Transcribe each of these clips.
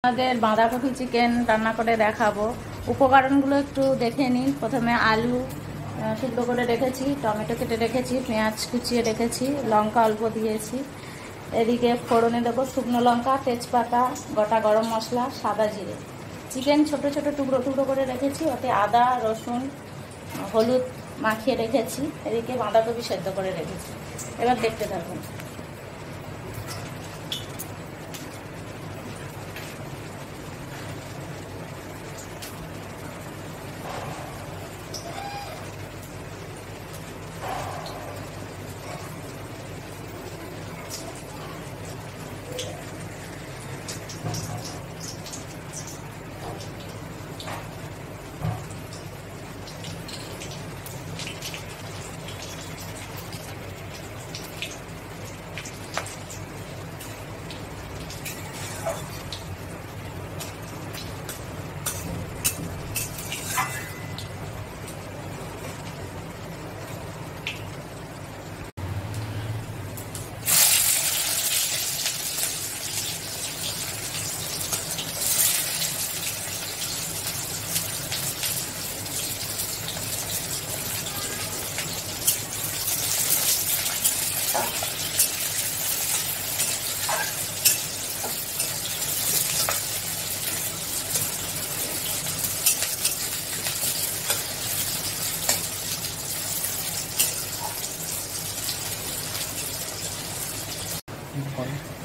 আমাদের বাঁধাকপি চিকেন রান্না করে দেখাবো। উপকরণগুলো একটু দেখে নিন। প্রথমে আলু সিদ্ধ করে রেখেছি, টমেটো কেটে রেখেছি, পেঁয়াজ কুচিয়ে রেখেছি, লঙ্কা অল্প দিয়েছি। এদিকে ফোড়নে দেবো শুকনো লঙ্কা, তেজপাতা, গোটা গরম মশলা, সাদা জিরে। চিকেন ছোট ছোট টুকরো টুকরো করে রেখেছি, ওতে আদা রসুন হলুদ মাখিয়ে রেখেছি। এদিকে বাঁধাকপি সেদ্ধ করে রেখেছি। এবার দেখতে থাকুন।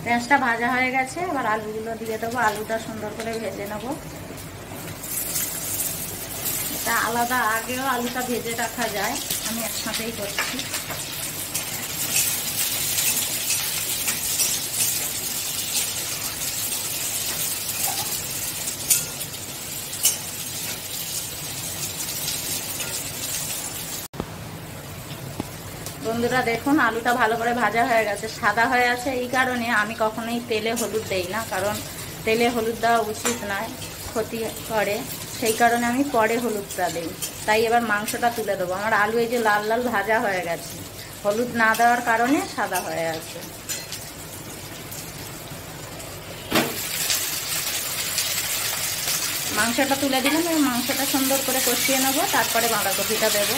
পেঁয়াজটা ভাজা হয়ে গেছে, এবার আলুগুলো দিয়ে দেবো। আলুটা সুন্দর করে ভেজে নেব। এটা আলাদা আগেও আলুটা ভেজে রাখা যায়, আমি একসাথেই করছি। বন্ধুরা দেখুন, আলুটা ভালো করে ভাজা হয়ে গেছে, সাদা হয়ে আছে। এই কারণে আমি কখনোই তেলে হলুদ দেই না, কারণ তেলে হলুদ দেওয়া উচিত নয়, ক্ষতি করে। সেই কারণে আমি পরে হলুদটা দিই। তাই এবার মাংসটা তুলে দেবো। আমার আলু এই যে লাল লাল ভাজা হয়ে গেছে, হলুদ না দেওয়ার কারণে সাদা হয়ে আছে। মাংসটা তুলে দিলাম, এই মাংসটা সুন্দর করে কষিয়ে নেবো, তারপরে বাঁধাকপিটা দেবো।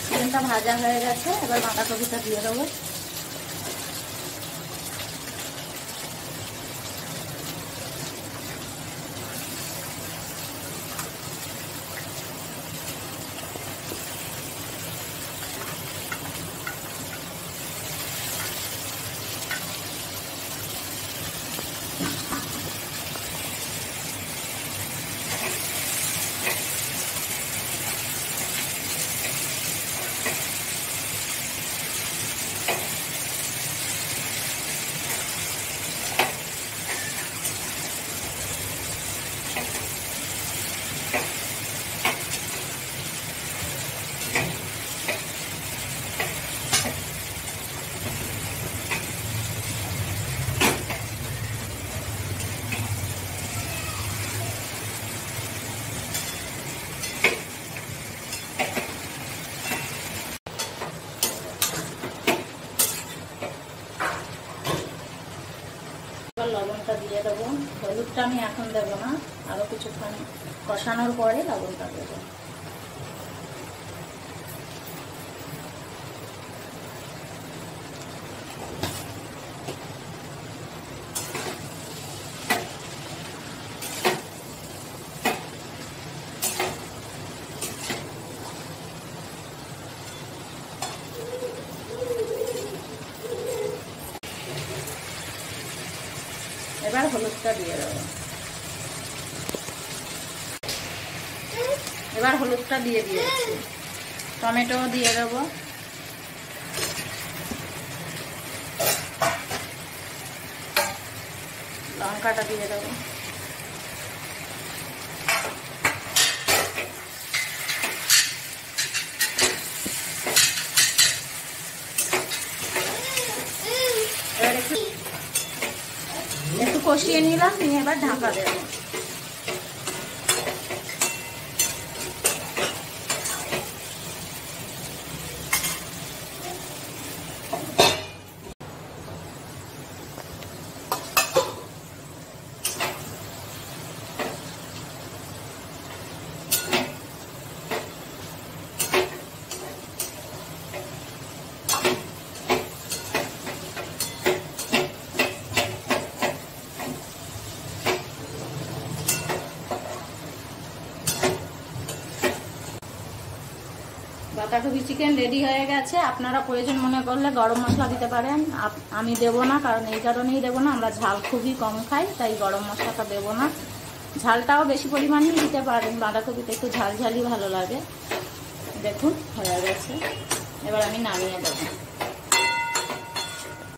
চিকেনটা ভাজা হয়ে গেছে, এবার বাঁধাকপিটা দিয়ে দেবো। লবণটা দিয়ে দেবো। হলুদটা আমি এখন দেবো না, আরো কিছুক্ষণ কষানোর পরে লবণটা দেবো। এবার হলুদটা দিয়ে দেবো। এবার হলুদটা দিয়ে দিয়েছি, টমেটো দিয়ে দেবো। লঙ্কাটা দিয়ে দেবো। কষিয়ে নিলাম, নিয়ে এবার ঢাকা দেবো। বাঁধাকপি চিকেন রেডি হয়ে গেছে। আপনারা প্রয়োজন মনে করলে গরম মশলা দিতে পারেন, আমি দেব না, কারণ এই কারণেই দেব না, আমরা ঝাল খুবই কম খাই, তাই গরম মশলাটা দেব না। ঝালটাও বেশি পরিমাণেই দিতে পারেন, বাঁধাকপিতে একটু ঝাল ঝালই ভালো লাগে। দেখুন হয়ে গেছে, এবার আমি নামিয়ে দেবো।